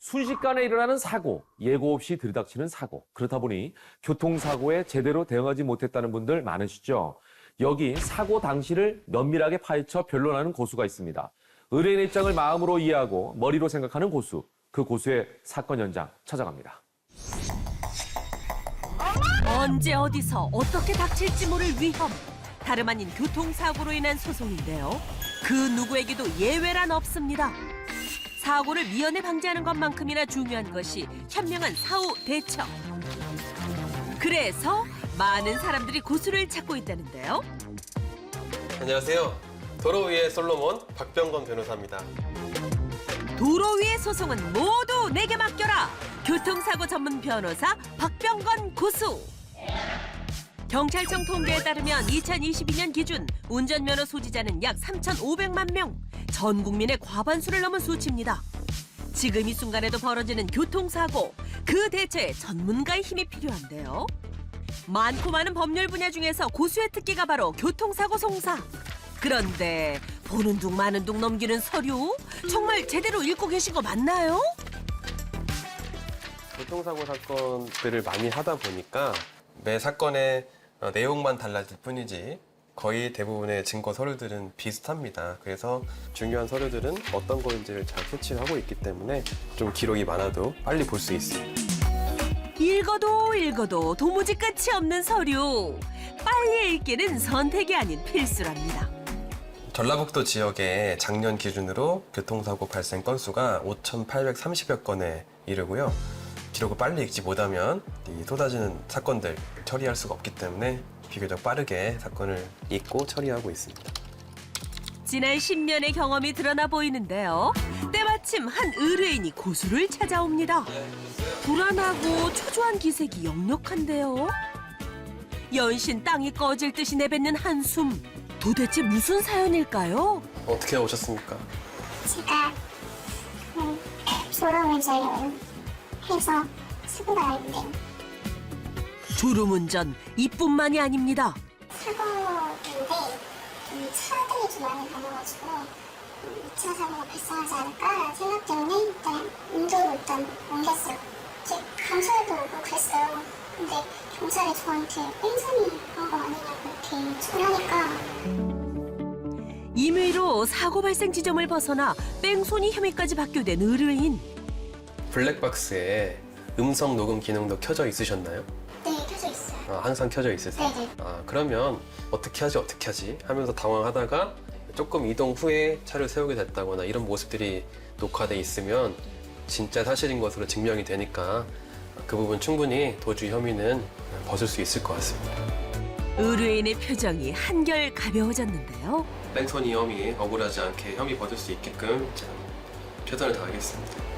순식간에 일어나는 사고, 예고 없이 들이닥치는 사고. 그렇다 보니 교통사고에 제대로 대응하지 못했다는 분들 많으시죠? 여기 사고 당시를 면밀하게 파헤쳐 변론하는 고수가 있습니다. 의뢰인의 입장을 마음으로 이해하고 머리로 생각하는 고수. 그 고수의 사건 현장 찾아갑니다. 언제 어디서 어떻게 닥칠지 모를 위험. 다름 아닌 교통사고로 인한 소송인데요. 그 누구에게도 예외란 없습니다. 사고를 미연에 방지하는 것만큼이나 중요한 것이 현명한 사후 대처. 그래서 많은 사람들이 고수를 찾고 있다는데요. 안녕하세요. 도로 위의 솔로몬 박병건 변호사입니다. 도로 위의 소송은 모두 내게 맡겨라. 교통사고 전문 변호사 박병건 고수. 경찰청 통계에 따르면 2022년 기준 운전면허 소지자는 약 3,500만 명. 전 국민의 과반수를 넘은 수치입니다. 지금 이 순간에도 벌어지는 교통사고, 그 대처에 전문가의 힘이 필요한데요. 많고 많은 법률 분야 중에서 고수의 특기가 바로 교통사고 송사. 그런데 보는 둥 마는 둥 넘기는 서류? 정말 제대로 읽고 계신 거 맞나요? 교통사고 사건들을 많이 하다 보니까 매 사건의 내용만 달라질 뿐이지 거의 대부분의 증거 서류들은 비슷합니다. 그래서 중요한 서류들은 어떤 거인지를 잘 캐치를 하고 있기 때문에 좀 기록이 많아도 빨리 볼 수 있습니다. 읽어도 도무지 끝이 없는 서류. 빨리 읽기는 선택이 아닌 필수랍니다. 전라북도 지역에 작년 기준으로 교통사고 발생 건수가 5,830여 건에 이르고요. 기록을 빨리 읽지 못하면 이 쏟아지는 사건들 처리할 수가 없기 때문에 비교적 빠르게 사건을 읽고 처리하고 있습니다. 지난 10년의 경험이 드러나 보이는데요. 때마침 한 의뢰인이 고수를 찾아옵니다. 불안하고 초조한 기색이 역력한데요. 연신 땅이 꺼질 듯이 내뱉는 한숨. 도대체 무슨 사연일까요? 어떻게 오셨습니까? 제가 졸음운전을 해서 사고가 났는데 졸음운전 이뿐만이 아닙니다. 사고인데 차들이 좀 많이 다녀가지고 2차 사고가 발생하지 않을까 생각 때문에 일단 인도로 옮겼어요. 이제 경찰도 오고 그랬어요. 근데 경찰이 저한테 뺑소니 한 거 아니냐고 이렇게 소리하니까 임의로 사고 발생 지점을 벗어나 뺑소니 혐의까지 받게 된 의뢰인. 블랙박스에 음성 녹음 기능도 켜져 있으셨나요? 네, 켜져 있어요. 항상 켜져 있으세요? 네네. 그러면 어떻게 하지 하면서 당황하다가 조금 이동 후에 차를 세우게 됐다거나 이런 모습들이 녹화돼 있으면 진짜 사실인 것으로 증명이 되니까 그 부분 충분히 도주 혐의는 벗을 수 있을 것 같습니다. 의뢰인의 표정이 한결 가벼워졌는데요. 뺑소니 혐의 억울하지 않게 혐의 벗을 수 있게끔 최선을 다하겠습니다.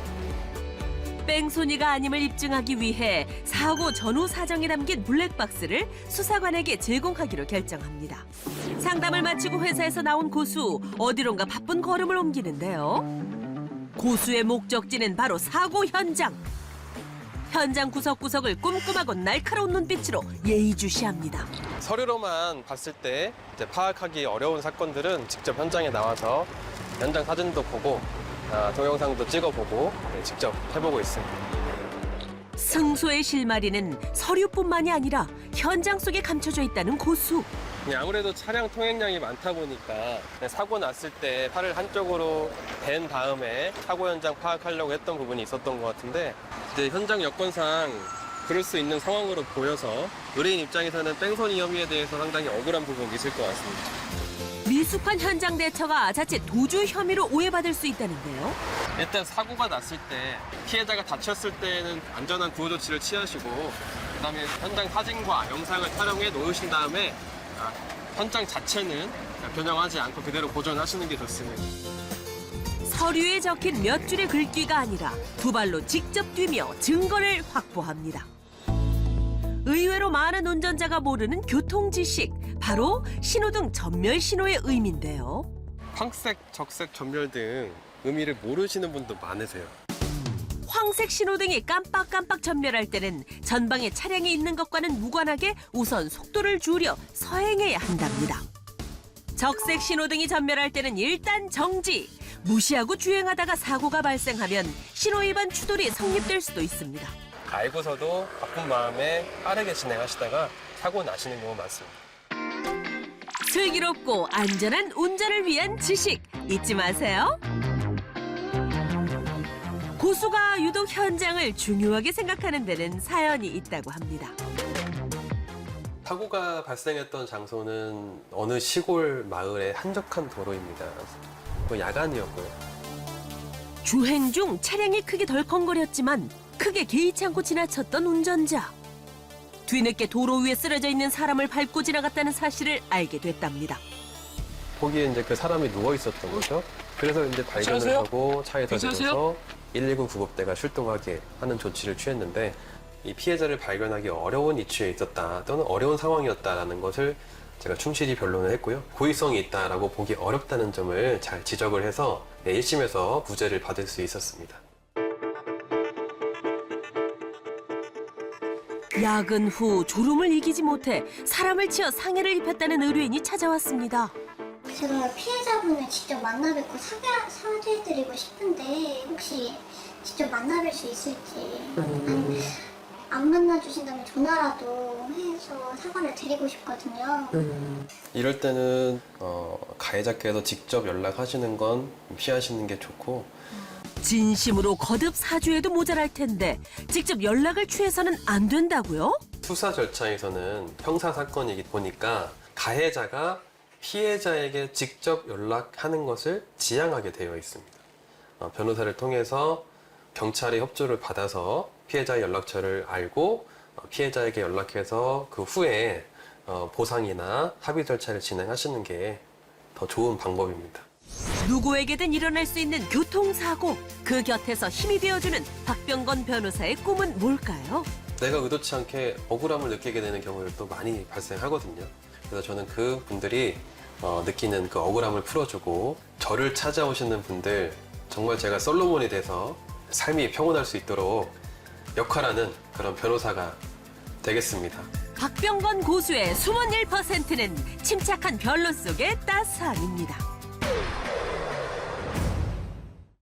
뺑소니가 아님을 입증하기 위해 사고 전후 사정이 담긴 블랙박스를 수사관에게 제공하기로 결정합니다. 상담을 마치고 회사에서 나온 고수, 어디론가 바쁜 걸음을 옮기는데요. 고수의 목적지는 바로 사고 현장. 현장 구석구석을 꼼꼼하고 날카로운 눈빛으로 예의주시합니다. 서류로만 봤을 때 이제 파악하기 어려운 사건들은 직접 현장에 나와서 현장 사진도 보고 동영상도 찍어보고 직접 해보고 있습니다. 승소의 실마리는 서류뿐만이 아니라 현장 속에 감춰져 있다는 고수. 아무래도 차량 통행량이 많다 보니까 사고 났을 때 팔을 한쪽으로 댄 다음에 사고 현장 파악하려고 했던 부분이 있었던 것 같은데 이제 현장 여건상 그럴 수 있는 상황으로 보여서 의뢰인 입장에서는 뺑소니 혐의에 대해서 상당히 억울한 부분이 있을 것 같습니다. 미숙한 현장 대처가 자칫 도주 혐의로 오해받을 수 있다는데요. 일단 사고가 났을 때 피해자가 다쳤을 때는 안전한 구호 조치를 취하시고 그다음에 현장 사진과 영상을 촬영해 놓으신 다음에 현장 자체는 변형하지 않고 그대로 보존하시는 게 좋습니다. 서류에 적힌 몇 줄의 글귀가 아니라 두 발로 직접 뛰며 증거를 확보합니다. 의외로 많은 운전자가 모르는 교통 지식, 바로 신호등 전멸 신호의 의미인데요. 황색, 적색, 전멸 등 의미를 모르시는 분도 많으세요. 황색 신호등이 깜빡깜빡 전멸할 때는 전방에 차량이 있는 것과는 무관하게 우선 속도를 줄여 서행해야 한답니다. 적색 신호등이 전멸할 때는 일단 정지. 무시하고 주행하다가 사고가 발생하면 신호위반 추돌이 성립될 수도 있습니다. 알고서도 바쁜 마음에 빠르게 진행하시다가 사고 나시는 경우 많습니다. 슬기롭고 안전한 운전을 위한 지식 잊지 마세요. 고수가 유독 현장을 중요하게 생각하는 데는 사연이 있다고 합니다. 사고가 발생했던 장소는 어느 시골 마을의 한적한 도로입니다. 야간이었고요. 주행 중 차량이 크게 덜컹거렸지만 크게 개의치 않고 지나쳤던 운전자. 뒤늦게 도로 위에 쓰러져 있는 사람을 밟고 지나갔다는 사실을 알게 됐답니다. 거기에 이제 그 사람이 누워 있었던 거죠. 그래서 이제 발견을 하고 차에서 내려서 119 구급대가 출동하게 하는 조치를 취했는데 이 피해자를 발견하기 어려운 위치에 있었다 또는 어려운 상황이었다라는 것을 제가 충실히 변론을 했고요. 고의성이 있다라고 보기 어렵다는 점을 잘 지적을 해서 1심에서 무죄를 받을 수 있었습니다. 야근 후 졸음을 이기지 못해 사람을 치어 상해를 입혔다는 의뢰인이 찾아왔습니다. 제가 피해자분을 직접 만나 뵙고 사죄해드리고 싶은데 혹시 직접 만나 뵐 수 있을지 아니면 안 만나주신다면 전화라도 해서 사과를 드리고 싶거든요. 이럴 때는 가해자께서 직접 연락하시는 건 피하시는 게 좋고 진심으로 거듭 사죄해도 모자랄 텐데 직접 연락을 취해서는 안 된다고요? 수사 절차에서는 형사 사건이기 보니까 가해자가 피해자에게 직접 연락하는 것을 지향하게 되어 있습니다. 변호사를 통해서 경찰의 협조를 받아서 피해자의 연락처를 알고 피해자에게 연락해서 그 후에 보상이나 합의 절차를 진행하시는 게 더 좋은 방법입니다. 누구에게든 일어날 수 있는 교통사고. 그 곁에서 힘이 되어주는 박병건 변호사의 꿈은 뭘까요? 내가 의도치 않게 억울함을 느끼게 되는 경우들도 많이 발생하거든요. 그래서 저는 그 분들이 느끼는 그 억울함을 풀어주고 저를 찾아오시는 분들 정말 제가 솔로몬이 돼서 삶이 평온할 수 있도록 역할하는 그런 변호사가 되겠습니다. 박병건 고수의 숨은 1%는 침착한 변론 속의 따스함입니다.